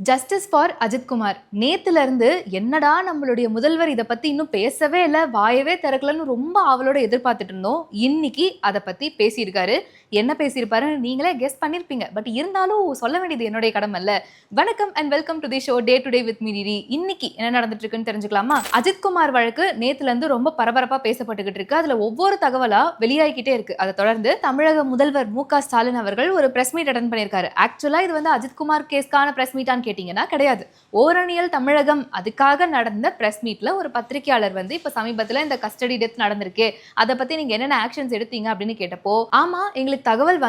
Justice for Ajithkumar. நேத்துல இருந்து என்னடா நம்மளுடைய முதல்வர் இதை பத்தி இன்னும் பேசவே இல்லை, வாயவே திறக்கலன்னு ரொம்ப ஆவலோட எதிர்பார்த்துட்டு இருந்தோம். இன்னைக்கு அதை பத்தி பேசியிருக்காரு. என்ன பேசியிருப்பாருன்னு நீங்களே கெஸ் பண்ணிருப்பீங்க. பட் இருந்தாலும் சொல்ல வேண்டியது என்னுடைய கடமை இல்ல. வணக்கம் and welcome to the show day to day with me. இன்னைக்கு என்ன நடந்துட்டு இருக்குன்னு தெரிஞ்சுக்கலாமா? அஜித்குமார் வழக்கு நேத்துல இருந்து ரொம்ப பரபரப்பா பேசப்பட்டுக்கிட்டு இருக்கு. அதுல ஒவ்வொரு தகவலா வெளியாகிக்கிட்டே இருக்கு. அதை தொடர்ந்து தமிழக முதல்வர் மு.க. ஸ்டாலின் அவர்கள் ஒரு பிரஸ் மீட் அட்டெண்ட் பண்ணியிருக்காரு. ஆக்சுவலா இது வந்து அஜித்குமார் கேஸ்க்கான பிரஸ் மீட்டான்னு கேட்டீங்கன்னா கிடையாது. ஓரணியல் தமிழகம் அதுக்காக நடந்த பிரஸ் மீட்ல ஒரு பத்திரிகையாளர் வந்து இப்ப சமீபத்துல இந்த கஸ்டடி டெத் நடந்திருக்கு, அதை பத்தி நீங்க என்னென்ன ஆக்ஷன்ஸ் எடுத்தீங்க அப்படின்னு கேட்டப்போ, ஆமா எங்களுக்கு தகவல்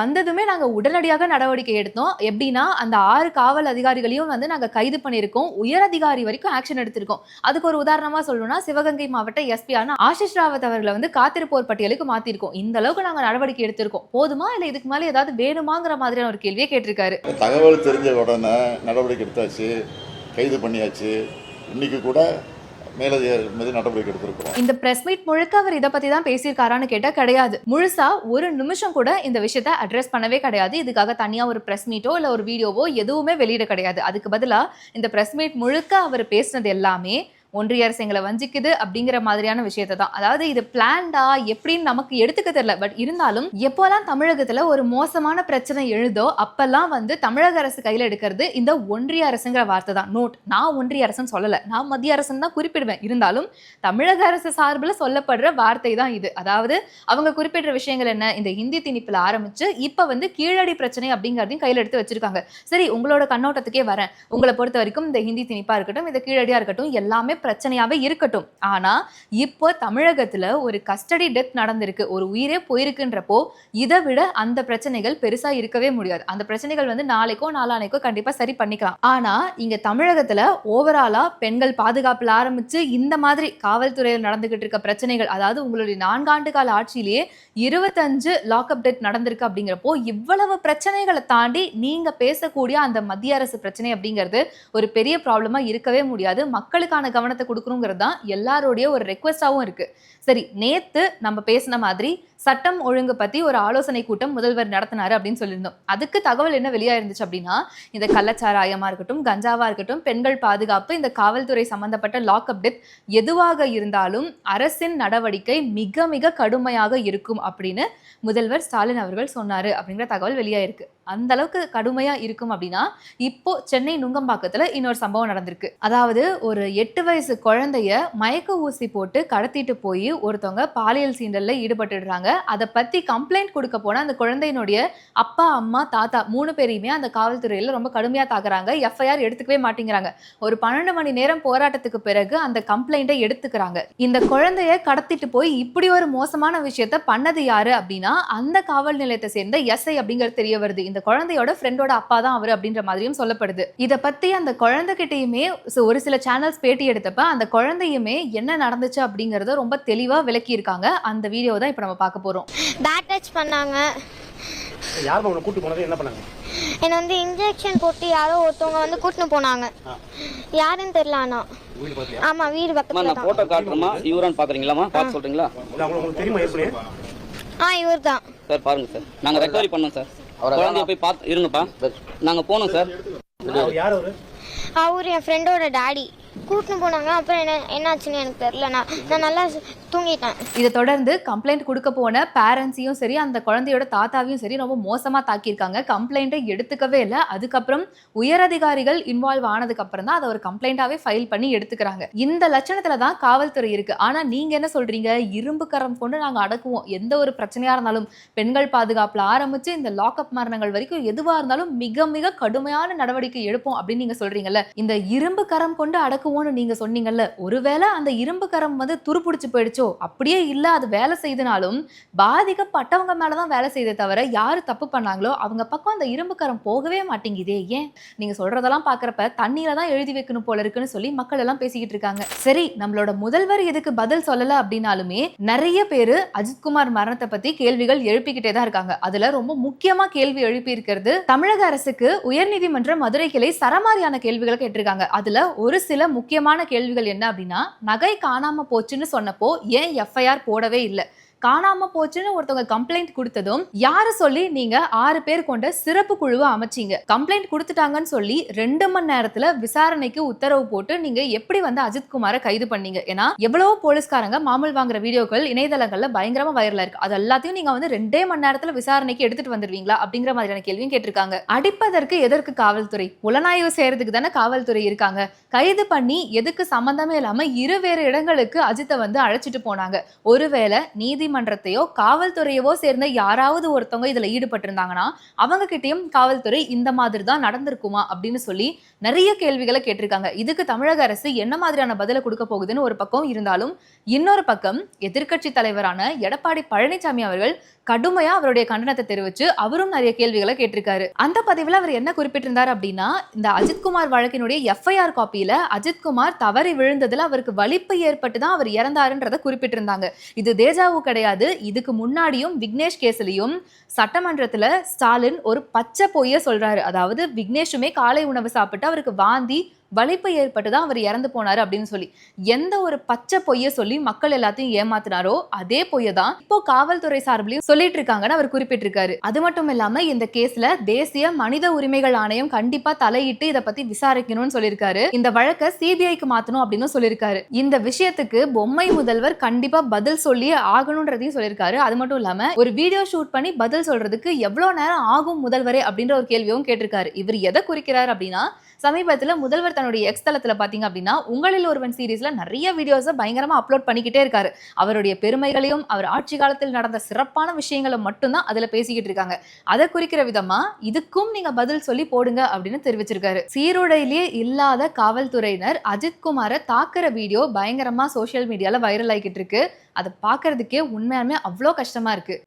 வந்ததுமே நாங்க உடனடியாக நடவடிக்கை எடுத்தோம். எப்படின்னா அந்த 6 காவல் அதிகாரிகளையும் வந்து நாங்க கைது பண்ணியிருக்கோம், உயர் அதிகாரி வரைக்கும் ஆக்ஷன் எடுத்திருக்கோம். அதுக்கு ஒரு உதாரணமா சொல்லணும்னா சிவகங்கை மாவட்ட எஸ்பியான ஆஷிஷ் ராவத் அவர்களை வந்து காத்திருப்போர் பட்டியலுக்கு மாத்திருக்கோம். இந்த அளவுக்கு நாங்க நடவடிக்கை எடுத்திருக்கோம். போதுமா இல்ல இதுக்கு மேல ஏதாவது வேணுமாங்கிற மாதிரியான ஒரு கேள்வியை கேட்டிருக்காரு. தகவல் தெரிஞ்ச உடனே நடவடிக்கை எடுத்தாச்சு, கைது பண்ணியாச்சு. இன்னைக்கு கூட மேலதிகாரிகள் மீது நடவடிக்கை எடுத்திருக்கிறோம். இந்த பிரஸ் மீட் முழுக்க அவர் இதை பத்தி தான் பேசியிருக்காரான்னு கேட்டா கிடையாது. முழுசா ஒரு நிமிஷம் கூட இந்த விஷயத்தை அட்ரஸ் பண்ணவே கிடையாது. இதுக்காக தனியா ஒரு பிரஸ் மீட்டோ இல்ல ஒரு வீடியோவோ எதுவுமே வெளியிட கிடையாது. அதுக்கு பதிலா இந்த பிரஸ் மீட் முழுக்க அவர் பேசினது எல்லாமே ஒன்றிய அரசு எங்களை வஞ்சிக்குது அப்படிங்கிற மாதிரியான விஷயத்தை தான். அதாவது இது பிளான்டா எப்படின்னு நமக்கு எடுத்துக்க தெரியல. பட் இருந்தாலும் எப்போல்லாம் தமிழகத்துல ஒரு மோசமான பிரச்சனை எழுதோ அப்பெல்லாம் வந்து தமிழக அரசு கையில எடுக்கிறது இந்த ஒன்றிய அரசுங்கிற வார்த்தை தான். நோட், நான் ஒன்றிய அரசுன்னு சொல்லல, நான் மத்திய அரசுன்னு தான் குறிப்பிடுவேன். இருந்தாலும் தமிழக அரசு சார்பில் சொல்லப்படுற வார்த்தை தான் இது. அதாவது அவங்க குறிப்பிடுற விஷயங்கள் என்ன, இந்த ஹிந்தி திணிப்புல ஆரம்பிச்சு இப்ப வந்து கீழடி பிரச்சனை அப்படிங்கிறதையும் கையில எடுத்து வச்சிருக்காங்க. சரி, உங்களோட கண்ணோட்டத்துக்கே வரேன். உங்களை பொறுத்த வரைக்கும் இந்த ஹிந்தி திணிப்பா இருக்கட்டும், இந்த கீழடியா இருக்கட்டும், எல்லாமே பிரச்சனையாவே இருக்கட்டும். ஆனா இப்போ தமிழகத்துல ஒரு கஸ்டடி டெத் நடந்திருக்கு, ஒரு உயிரே போயிருக்குன்றப்போ இதை விட அந்த பிரச்சனைகள் பெருசா இருக்கவே முடியாது. அந்த பிரச்சனைகள் வந்து நாளைக்கோ நாளானைக்கோ கண்டிப்பா சரி பண்ணிக்கலாம். ஆனா இங்க தமிழகத்துல ஓவராலா பெண்கள் பாதுகாப்புல ஆரம்பிச்சு இந்த மாதிரி காவல்துறையில் நடந்துகிட்டு இருக்க பிரச்சனைகள், அதாவது உங்களுடைய 4 ஆண்டு கால ஆட்சியிலேயே 25 லாக்அப் டெத் நடந்திருக்கு. அப்படிங்கிறப்போ இவ்வளவு பிரச்சனைகளை தாண்டி நீங்க பேசக்கூடிய அந்த மத்திய அரசு பிரச்சனை அப்படிங்கிறது ஒரு பெரிய ப்ராப்ளமா இருக்கவே முடியாது. மக்களுக்கான கவனத்தை கொடுக்கணுங்கிறது தான் எல்லாருடைய ஒரு ரெக்வெஸ்டாவும் இருக்கு. சரி, நேத்து நம்ம பேசின மாதிரி சட்டம் ஒழுங்கு பத்தி ஒரு ஆலோசனை கூட்டம் முதல்வர் நடத்தினாரு அப்படின்னு சொல்லியிருந்தோம். அதுக்கு தகவல் என்ன வெளியா இருந்துச்சு அப்படின்னா, இந்த கள்ளச்சாராயமா இருக்கட்டும், கஞ்சாவா இருக்கட்டும், பெண்கள் பாதுகாப்பு, இந்த காவல்துறை சம்பந்தப்பட்ட லாக்அப் டெத் எதுவாக இருந்தாலும் அரசின் நடவடிக்கை மிக மிக கடுமையாக இருக்கும் அப்படின்னு முதல்வர் ஸ்டாலின் அவர்கள் சொன்னாரு அப்படிங்கிற தகவல் வெளியா இருக்கு. அந்த அளவுக்கு கடுமையா இருக்கும் அப்படின்னா இப்போ சென்னை நுங்கம்பாக்கத்துல இன்னொரு சம்பவம் நடந்திருக்கு. அதாவது ஒரு 8 வயசு குழந்தைய மயக்க ஊசி போட்டு கடத்திட்டு போய் ஒருத்தவங்க பாலியல் சீண்டல்ல ஈடுபட்டுடுறாங்க. அதை பத்தி கம்ப்ளைண்ட் கொடுக்க போனா அந்த குழந்தையினுடைய அப்பா, அம்மா, தாத்தா 3 பேரையுமே அந்த காவல்துறையில ரொம்ப கடுமையா தாக்குறாங்க. எஃப்ஐஆர் எடுத்துக்கவே மாட்டேங்கிறாங்க. ஒரு 12 மணி நேரம் போராட்டத்துக்கு பிறகு அந்த கம்ப்ளைண்ட்டை எடுத்துக்கிறாங்க. இந்த குழந்தைய கடத்திட்டு போய் இப்படி ஒரு மோசமான விஷயத்த பண்ணது யாரு அப்படின்னா அந்த காவல் நிலையத்தை சேர்ந்த எஸ்ஐ அப்படிங்கிறது தெரிய வருது. இந்த குழந்தையோட ஃப்ரெண்டோட அப்பா தான் அவர் அப்படின்ற மாதிரியும் சொல்லப்படுது. இதை பத்தி அந்த குழந்தைகிட்டையுமே ஒரு சில சேனல்ஸ் பேட்டி எடுத்தப்ப அந்த குழந்தையுமே என்ன நடந்துச்சு அப்படிங்கறத ரொம்ப தெளிவா விளக்கி இருக்காங்க. அந்த வீடியோ தான் இப்ப நம்ம பார்க்க போறோம். பேட் டச் பண்ணாங்க. யார் உங்களை கூட்டி போனது, என்ன பண்ணாங்க? என்ன வந்து இன்ஜெக்ஷன் போட்டு யாரோ ஒருத்தவங்க வந்து கூட்டிட்டு போனாங்க. யாருன்னு தெரியல. ஆனா ஆமா, வீடு பக்கத்துல நான் போட்டோ காட்டுறமா இவரான்னு பாக்குறீங்களாமா? பார்த்து சொல்றீங்களா? உங்களுக்கு தெரியுமா ஏற்கனவே? இவர் தான் சார். பாருங்க சார், நாங்க ரெக்கவரி பண்ணோம் சார். குழந்தைய போய் பார்த்து இருங்கப்பா, நாங்க போனோம் சார். யார் அவரு? அவரு என் ஃப்ரெண்டோட டாடி கூட்டின்னு போனாங்க. அப்புறம் என்னாச்சுன்னு எனக்கு தெரியல. நான் நல்லா தூங்கிட்டேன். இதை தொடர்ந்து கம்ப்ளைண்ட் கொடுக்க போன பேரண்ட்ஸையும் சரி, அந்த குழந்தையோட தாத்தாவையும் சரி ரொம்ப மோசமா தாக்கியிருக்காங்க. கம்ப்ளைண்ட்டை எடுத்துக்கவே இல்லை. அதுக்கப்புறம் உயரதிகாரிகள் இன்வால்வ் ஆனதுக்கு அப்புறம் தான் அதை ஒரு கம்ப்ளைண்டாவே ஃபைல் பண்ணி எடுத்துக்கிறாங்க. இந்த லட்சணத்துல தான் காவல்துறை இருக்கு. ஆனா நீங்க என்ன சொல்றீங்க, இரும்பு கரம் கொண்டு நாங்க அடக்குவோம், எந்த ஒரு பிரச்சனையா இருந்தாலும் பெண்கள் பாதுகாப்புல ஆரம்பிச்சு இந்த லாக்அப் மரணங்கள் வரைக்கும் எதுவா இருந்தாலும் மிக மிக கடுமையான நடவடிக்கை எடுப்போம் அப்படின்னு நீங்க சொல்றீங்கல்ல. இந்த இரும்பு கரம் கொண்டு அடக்குவோம்னு நீங்க சொன்னீங்கல்ல, ஒருவேளை அந்த இரும்பு கரம் வந்து துருப்பிடிச்சு போயிடுச்சோ? அப்படியே இல்ல, அது வேலை செய்தனாலும் பாதிக்கப்பட்டவங்க மேலதான் வேலை செய்தே தவிர யாரு தப்பு பண்ணாங்களோ அவங்க பக்கம் அந்த இரும்பு கரம் போகவே மாட்டேங்குதே. ஏன்? நீங்க சொல்றதெல்லாம் பாக்குறப்ப தண்ணியில தான் எழுதி வைக்கணும் போல இருக்குன்னு சொல்லி மக்கள் எல்லாம் பேசிக்கிட்டு இருக்காங்க. சரி, நம்மளோட முதல்வர் எதுக்கு பதில் சொல்லல அப்படின்னாலுமே நிறைய பேரு அஜித்குமார் மரணத்தை பத்தி கேள்விகள் எழுப்பிக்கிட்டே தான் இருக்காங்க. அதுல ரொம்ப முக்கியமா கேள்வி எழுப்பி இருக்கிறது, தமிழக அரசுக்கு உயர்நீதிமன்ற மதுரை கிளை சரமாரியான கேள்விகளை கேட்டிருக்காங்க. அதுல ஒரு சில முக்கியமான கேள்விகள் என்ன அப்படின்னா, நகை காணாம போச்சுன்னு சொன்னப்போ ஏன் எஃப்ஐஆர் போடவே இல்லை? காணாம போச்சுன்னு ஒருத்தவங்க கம்ப்ளைண்ட் கொடுத்ததும் யாரு சொல்லி நீங்க 6 பேர் கொண்ட சிறப்பு குழுவை அமைச்சீங்க? கம்ப்ளைண்ட் கொடுத்துட்டாங்கன்னு சொல்லி 2 மணி நேரத்துல விசாரணைக்கு உத்தரவு போட்டு நீங்க எப்படி வந்து அஜித்குமாரை கைது பண்ணீங்க? ஏன்னா எவ்வளவோ போலீஸ்காரங்க மாமூல் வாங்குற வீடியோக்கள் இணையதளங்கள்ல பயங்கரமா வைரலா இருக்கு. அது எல்லாத்தையும் நீங்க வந்து 2 மணி நேரத்துல விசாரணைக்கு எடுத்துட்டு வந்துருவீங்களா அப்படிங்கிற மாதிரியான கேள்வியும் கேட்டிருக்காங்க. அடிப்பதற்கு எதற்கு காவல்துறை? புலனாய்வு செய்யறதுக்கு தானே காவல்துறை இருக்காங்க. கைது பண்ணி எதுக்கு சம்பந்தமே இல்லாம இருவேறு இடங்களுக்கு அஜித்தை வந்து அழைச்சிட்டு போனாங்க. ஒருவேளை நீதிமன்றத்தையோ காவல்துறையவோ சேர்ந்த யாராவது ஒருத்தவங்க இதுல ஈடுபட்டு இருந்தாங்கன்னா அவங்க கிட்டயும் காவல்துறை இந்த மாதிரி தான் நடந்திருக்குமா அப்படின்னு சொல்லி நிறைய கேள்விகளை கேட்டிருக்காங்க. இதுக்கு தமிழக அரசு என்ன மாதிரியான பதில கொடுக்க போகுதுன்னு ஒரு பக்கம் இருந்தாலும், இன்னொரு பக்கம் எதிர்க்கட்சி தலைவரான எடப்பாடி பழனிசாமி அவர்கள் கடுமையா அவருடைய கண்டனத்தை தெரிவிச்சு அவரும் நிறைய கேள்விகளை கேட்டிருக்காரு. அந்த பதிவுல அவர் என்ன குறிப்பிட்டிருந்தார் அப்படின்னா, இந்த அஜித்குமார் வழக்கினுடைய FIR காப்பியில அஜித்குமார் தவறி விழுந்ததுல அவருக்கு வலிப்பு ஏற்பட்டு தான் அவர் இறந்தாருன்றதை குறிப்பிட்டிருந்தாங்க. இது தேஜாவு கிடையாது. இதுக்கு முன்னாடியும் விக்னேஷ் கேஸ்லயும் சட்டமன்றத்துல ஸ்டாலின் ஒரு பச்சை பொய்ய சொல்றாரு. அதாவது விக்னேஷுமே காலை உணவு சாப்பிட்டு அவருக்கு வாந்தி வலிப்பு ஏற்பட்டு தான் அவர் இறந்து போனாரு அப்படின்னு சொல்லி எந்த ஒரு பச்சை பொய்ய சொல்லி மக்கள் எல்லாத்தையும் ஏமாத்தினாரோ அதே பொய்ய தான் இப்போ காவல்துறை சார்பிலையும் சொல்லிட்டு இருக்காங்கன்னு அவர் குறிப்பிட்டிருக்காரு. அது மட்டும் இல்லாம இந்த கேஸ்ல தேசிய மனித உரிமைகள் ஆணையம் கண்டிப்பா தலையிட்டு இதை பத்தி விசாரிக்கணும்னு சொல்லியிருக்காரு. இந்த வழக்கை CBIக்கு மாத்தணும் அப்படின்னு சொல்லியிருக்காரு. இந்த விஷயத்துக்கு பொம்மை முதல்வர் கண்டிப்பா பதில் சொல்லி ஆகணும்ன்றதையும் சொல்லியிருக்காரு. அது மட்டும் இல்லாம ஒரு வீடியோ ஷூட் பண்ணி பதில் சொல்றதுக்கு எவ்வளவு நேரம் ஆகும் முதல்வரே அப்படின்ற ஒரு கேள்வியும் கேட்டிருக்காரு. இவர் எதை குறிக்கிறார் அப்படின்னா, சமீபத்துல முதல்வர் தன்னுடைய X தளத்துல பாத்தீங்க அப்படின்னா உங்களில் ஒருவன் சீரீஸ்ல நிறைய வீடியோஸை பயங்கரமா அப்லோட் பண்ணிக்கிட்டே இருக்காரு. அவருடைய பெருமைகளையும் அவர் ஆட்சி காலத்தில் நடந்த சிறப்பான விஷயங்களை மட்டும்தான் அதுல பேசிக்கிட்டு இருக்காங்க. அதை குறிக்கிற விதமா இதுக்கும் நீங்க பதில் சொல்லி போடுங்க அப்படின்னு தெரிவிச்சிருக்காரு. சீருடையிலேயே இல்லாத காவல்துறையினர் அஜித்குமாரை தாக்குற வீடியோ பயங்கரமா சோசியல் மீடியால வைரல் ஆகிட்டு இருக்கு. அதை பாக்குறதுக்கே உண்மையாலுமே அவ்வளோ கஷ்டமா இருக்கு.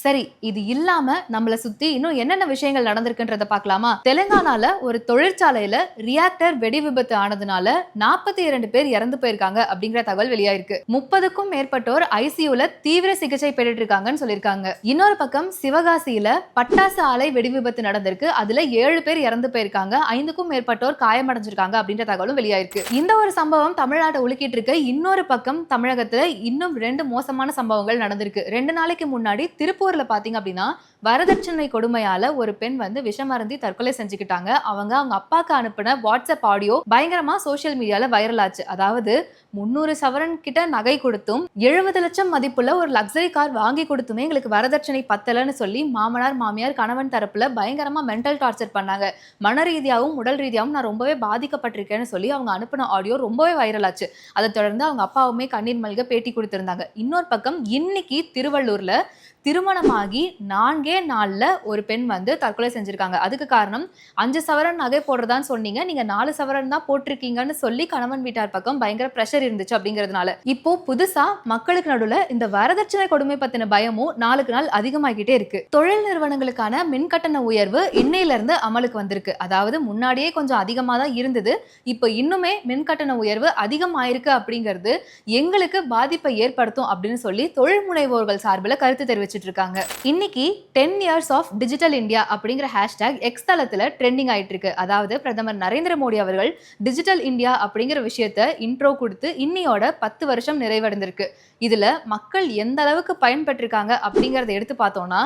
சரி, இது இல்லாம நம்மள சுத்தி இன்னும் என்னென்ன விஷயங்கள் நடந்திருக்குன்றத பார்க்கலாமா? தெலுங்கானால ஒரு தொழிற்சாலையில ரியாக்டர் வெடி விபத்து ஆனதுனால 42 பேர் இறந்து போயிருக்காங்க அப்படிங்கிற தகவல் வெளியாயிருக்கு. 30க்கும் மேற்பட்டோர் ICUல தீவிர சிகிச்சை பெற்றுட்டு இருக்காங்கன்னு சொல்லியிருக்காங்க. இன்னொரு பக்கம் சிவகாசியில பட்டாசு ஆலை வெடி விபத்து நடந்திருக்கு. அதுல 7 பேர் இறந்து போயிருக்காங்க. 5க்கும் மேற்பட்டோர் காயமடைஞ்சிருக்காங்க அப்படின்ற தகவலும் வெளியாயிருக்கு. இந்த ஒரு சம்பவம் தமிழ்நாட்டை உலுக்கிட்டு இருக்கு. இன்னொரு பக்கம் தமிழகத்துல இன்னும் 2 மோசமான சம்பவங்கள் நடந்திருக்கு. 2 நாளைக்கு முன்னாடி திருப்பூர்ல பாத்தீங்க அப்படின்னா வரதட்சணை கொடுமையால ஒரு பெண் வந்து விஷமருந்தி தற்கொலை செஞ்சுக்கிட்டாங்க. அவங்க அப்பாக்கு அனுப்பின வாட்ஸ்அப் ஆடியோ பயங்கரமா சோசியல் மீடியால வைரல் ஆச்சு. அதாவது 300 சவரன் கிட்ட நகை கொடுத்தும் 70 லட்சம் மதிப்புள்ள ஒரு லக்ஸரி கார் வாங்கி கொடுத்துமே எங்களுக்கு வரதட்சணை பத்தலன்னு சொல்லி மாமனார் மாமியார் கணவன் தரப்புல பயங்கரமா மென்டல் டார்ச்சர் பண்ணாங்க. மன ரீதியாகவும் உடல் ரீதியாகவும் நான் ரொம்பவே பாதிக்கப்பட்டிருக்கேன்னு சொல்லி அவங்க அனுப்பின ஆடியோ ரொம்பவே வைரல் ஆச்சு. அதை தொடர்ந்து அவங்க அப்பாவுமே கண்ணீர் மல்க பேட்டி கொடுத்திருந்தாங்க. இன்னொரு பக்கம் இன்னைக்கு திருவள்ளூர்ல திருமணமாகி 4 நாள்ல ஒரு பெண் வந்து தற்கொலை செஞ்சிருக்காங்க. அதுக்கு காரணம் 5 சவரன் நகை போடுறதான்னு சொன்னீங்க, நீங்க 4 சவரன் தான் போட்டிருக்கீங்கன்னு சொல்லி கணவன் வீட்டார் பக்கம் பயங்கர பிரஷர் இருந்துச்சு அப்படிங்கிறதுனால இப்போ புதுசா மக்களுக்கு நடுவுல இந்த வரதட்சணை கொடுமை பத்தின பயமும் நாளுக்கு நாள் அதிகமாகிட்டே இருக்கு. தொழில் நிறுவனங்களுக்கான மின்கட்டண உயர்வு இன்னையில இருந்து அமலுக்கு வந்திருக்கு. அதாவது முன்னாடியே கொஞ்சம் அதிகமா தான் இருந்தது, இப்போ இன்னுமே மின்கட்டண உயர்வு அதிகமாயிருக்கு அப்படிங்கிறது எங்களுக்கு பாதிப்பை ஏற்படுத்தும் அப்படின்னு சொல்லி தொழில் முனைவோர்கள் சார்பில் கருத்து தெரிவிச்சிட்டு இருக்காங்க. இன்னைக்கு 10 years of digital India அப்படிங்கிற ஹேஷ்டாக் X தளத்துல ட்ரெண்டிங் ஆயிட்டு இருக்கு. அதாவது பிரதமர் நரேந்திர மோடி அவர்கள் டிஜிட்டல் இந்தியா அப்படிங்கிற விஷயத்த இன்ட்ரோ கொடுத்து இன்னையோட 10 வருஷம் நிறைவடைந்திருக்கு. இதுல மக்கள் எந்த அளவுக்கு பயன்பெற்றிருக்காங்க அப்படிங்கறத எடுத்து பார்த்தோம்னா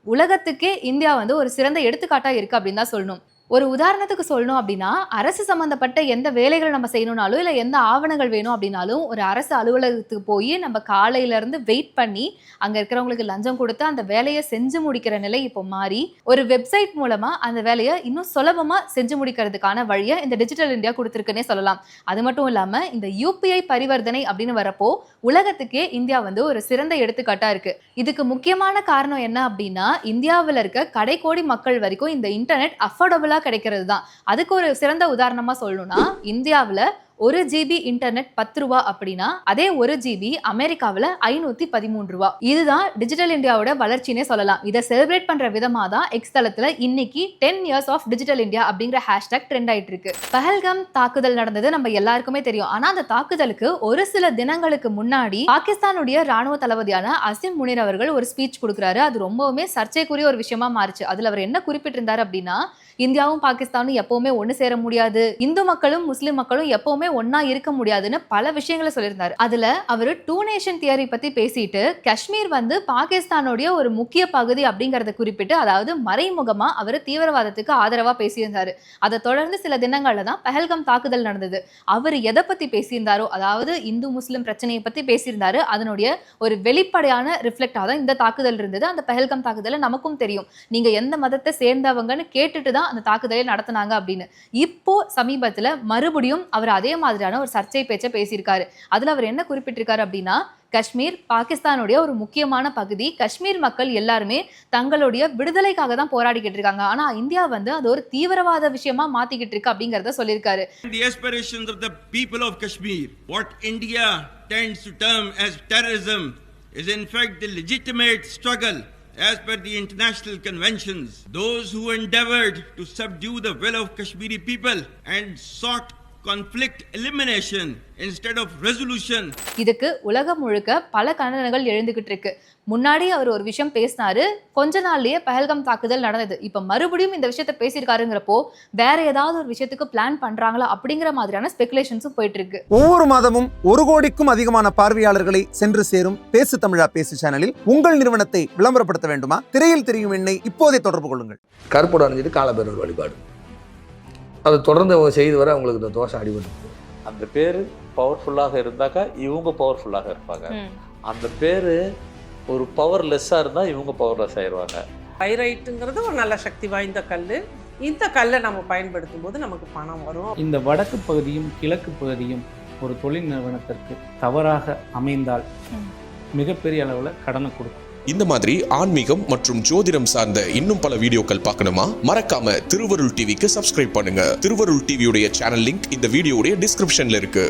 உலகத்துக்கே இந்தியா வந்து ஒரு சிறந்த எடுத்துக்காட்டா இருக்கு அப்படின்னு தான் சொல்லணும். ஒரு உதாரணத்துக்கு சொல்லணும் அப்படின்னா, அரசு சம்பந்தப்பட்ட எந்த வேலைகளை நம்ம செய்யணும்னாலும் இல்லை எந்த ஆவணங்கள் வேணும் அப்படின்னாலும் ஒரு அரசு அலுவலகத்துக்கு போய் நம்ம காலையில இருந்து வெயிட் பண்ணி அங்க இருக்கிறவங்களுக்கு லஞ்சம் கொடுத்து அந்த வேலையை செஞ்சு முடிக்கிற நிலை இப்போ மாறி ஒரு வெப்சைட் மூலமா அந்த வேலையை இன்னும் சுலபமா செஞ்சு முடிக்கிறதுக்கான வழியை இந்த டிஜிட்டல் இந்தியா கொடுத்துருக்குன்னே சொல்லலாம். அது மட்டும் இல்லாம இந்த UPI பரிவர்த்தனை அப்படின்னு வரப்போ உலகத்துக்கே இந்தியா வந்து ஒரு சிறந்த எடுத்துக்காட்டா இருக்கு. இதுக்கு முக்கியமான காரணம் என்ன அப்படின்னா, இந்தியாவில் இருக்க கடைக்கோடி மக்கள் வரைக்கும் இந்த இன்டர்நெட் அஃபோர்டபுளா கிடைக்கிறது தான். அதுக்கு ஒரு சிறந்த உதாரணமா சொல்லணும்னா, இந்தியாவில் 1 GB இன்டர்நெட் 10 ரூபா அப்படின்னா அதே 1 GB அமெரிக்காவில் 513 ரூபா. இதுதான் டிஜிட்டல் இந்தியாவோட வளர்ச்சினே சொல்லலாம். இதை செலிப்ரேட் பண்ற விதமா தான் எக்ஸ் தளத்துல இன்னைக்கு 10 years ஆஃப் டிஜிட்டல் இந்தியா அப்படிங்கிற ஹேஷ்டாக் ட்ரெண்ட் ஆயிட்டு இருக்கு. பஹல்காம் தாக்குதல் நடந்தது நம்ம எல்லாருக்குமே தெரியும். ஆனா அந்த தாக்குதலுக்கு ஒரு சில தினங்களுக்கு முன்னாடி பாகிஸ்தானுடைய ராணுவ தளபதியான அசிம் முனீர் அவர்கள் ஒரு ஸ்பீச் கொடுக்குறாரு. அது ரொம்பவுமே சர்ச்சைக்குரிய ஒரு விஷயமா மாறுச்சு. அதுல அவர் என்ன குறிப்பிட்டிருந்தாரு அப்படின்னா, இந்தியாவும் பாகிஸ்தானும் எப்பவுமே ஒண்ணு சேர முடியாது, இந்து மக்களும் முஸ்லிம் மக்களும் எப்பவுமே ஒன்னா இருக்க முடியாதுன்னு பல விஷயங்களை சொல்லியிருந்தாரு. அதுல அவரு 2 நேஷன் தியரி பத்தி பேசிட்டு காஷ்மீர் வந்து பாகிஸ்தானுடைய ஒரு முக்கிய பகுதி அப்படிங்கறத குறிப்பிட்டு, அதாவது மறைமுகமா அவர் தீவிரவாதத்துக்கு ஆதரவா பேசியிருந்தாரு. அதை தொடர்ந்து சில தினங்கள்ல தான் பஹல்காம் தாக்குதல் நடந்தது. அவர் எதை பத்தி பேசியிருந்தாரோ, அதாவது இந்து முஸ்லிம் பிரச்சனையை பத்தி பேசியிருந்தாரு. அதனுடைய ஒரு வெளிப்படையான ரிஃப்ளெக்டா தான் இந்த தாக்குதல் இருந்தது. அந்த பஹல்காம் தாக்குதல நமக்கும் தெரியும், நீங்க எந்த மதத்தை சேர்ந்தவங்கன்னு கேட்டுட்டு தான் அந்த தாக்குதலை நடத்தினாங்க அப்படின்னு. இப்போ சமீபத்துல மறுபடியும் அவர் அதே மாதிரியான ஒரு சர்ச்சை பேச்சை பேசியிருக்காரு. அதுல அவர் என்ன குறிப்பிட்டிருக்காரு அப்படின்னா, காஷ்மீர் பாகிஸ்தானுடைய ஒரு முக்கியமான பகுதி, காஷ்மீர் மக்கள் எல்லாருமே தங்களுடைய விடுதலைக்காக தான் போராடிக்கிட்டு இருக்காங்க, ஆனா இந்தியா வந்து அது ஒரு தீவிரவாத விஷயமா மாத்திக்கிட்டு இருக்கு அப்படிங்கறத சொல்லியிருக்காரு. The aspirations of the people of Kashmir, what India tends to term as terrorism, is in fact the legitimate struggle as per the international conventions. Those who endeavored to subdue the will of Kashmiri people and sought conflict elimination instead of resolution. இதுக்கு உலகம் முழுக்க பல கண்டனங்கள் எழுந்துகிட்டு இருக்கு. முன்னாடி அவர் ஒரு விஷயம் பேசினாரு, கொஞ்ச நாள்லயே பஹல்காம் தாக்குதல் நடந்தது. இப்ப மறுபடியும் இந்த விஷயத்த பேசியிருக்காருங்கிறப்போ வேற ஏதாவது ஒரு விஷயத்துக்கு பிளான் பண்றாங்களா அப்படிங்கிற மாதிரியான ஸ்பெகுலேஷன்ஸும் போயிட்டு இருக்கு. ஒவ்வொரு மாதமும் 1 கோடிக்கும் அதிகமான பார்வையாளர்களை சென்று சேரும் பேசு தமிழா பேசு சேனலில் உங்கள் நிறுவனத்தை விளம்பரப்படுத்த வேண்டுமா? திரையில் தெரியும் எண்ணை இப்போதே தொடர்பு கொள்ளுங்கள். கருப்போடு அணிஞ்சிட்டு காலபைரவர் வழிபாடு, அதை தொடர்ந்து அவங்க செய்து வர அவங்களுக்கு இந்த தோஷம் அடிபட்டு. அந்த பேர் பவர்ஃபுல்லாக இருந்தாக்கா இவங்க பவர்ஃபுல்லாக இருப்பாங்க. அந்த பேர் ஒரு பவர்லெஸ்ஸாக இருந்தால் இவங்க பவர்லெஸ் ஆயிடுவாங்க. பைரைட்டுங்கிறது ஒரு நல்ல சக்தி வாய்ந்த கல். இந்த கல்லை நம்ம பயன்படுத்தும் போது நமக்கு பணம் வரும். இந்த வடக்கு பகுதியும் கிழக்கு பகுதியும் ஒரு தொழில் நிறுவனத்திற்கு தவறாக அமைந்தால் மிகப்பெரிய அளவில் கடனை கொடுக்கும். இந்த மாதிரி ஆன்மீகம் மற்றும் ஜோதிடம் சார்ந்த இன்னும் பல வீடியோக்கள் பார்க்கணுமா? மறக்காம திருவருள் டிவிக்கு சப்ஸ்கிரைப் பண்ணுங்க. திருவருள் டிவியுடைய சேனல் லிங்க் இந்த வீடியோடைய டிஸ்கிரிப்ஷன்ல இருக்கு.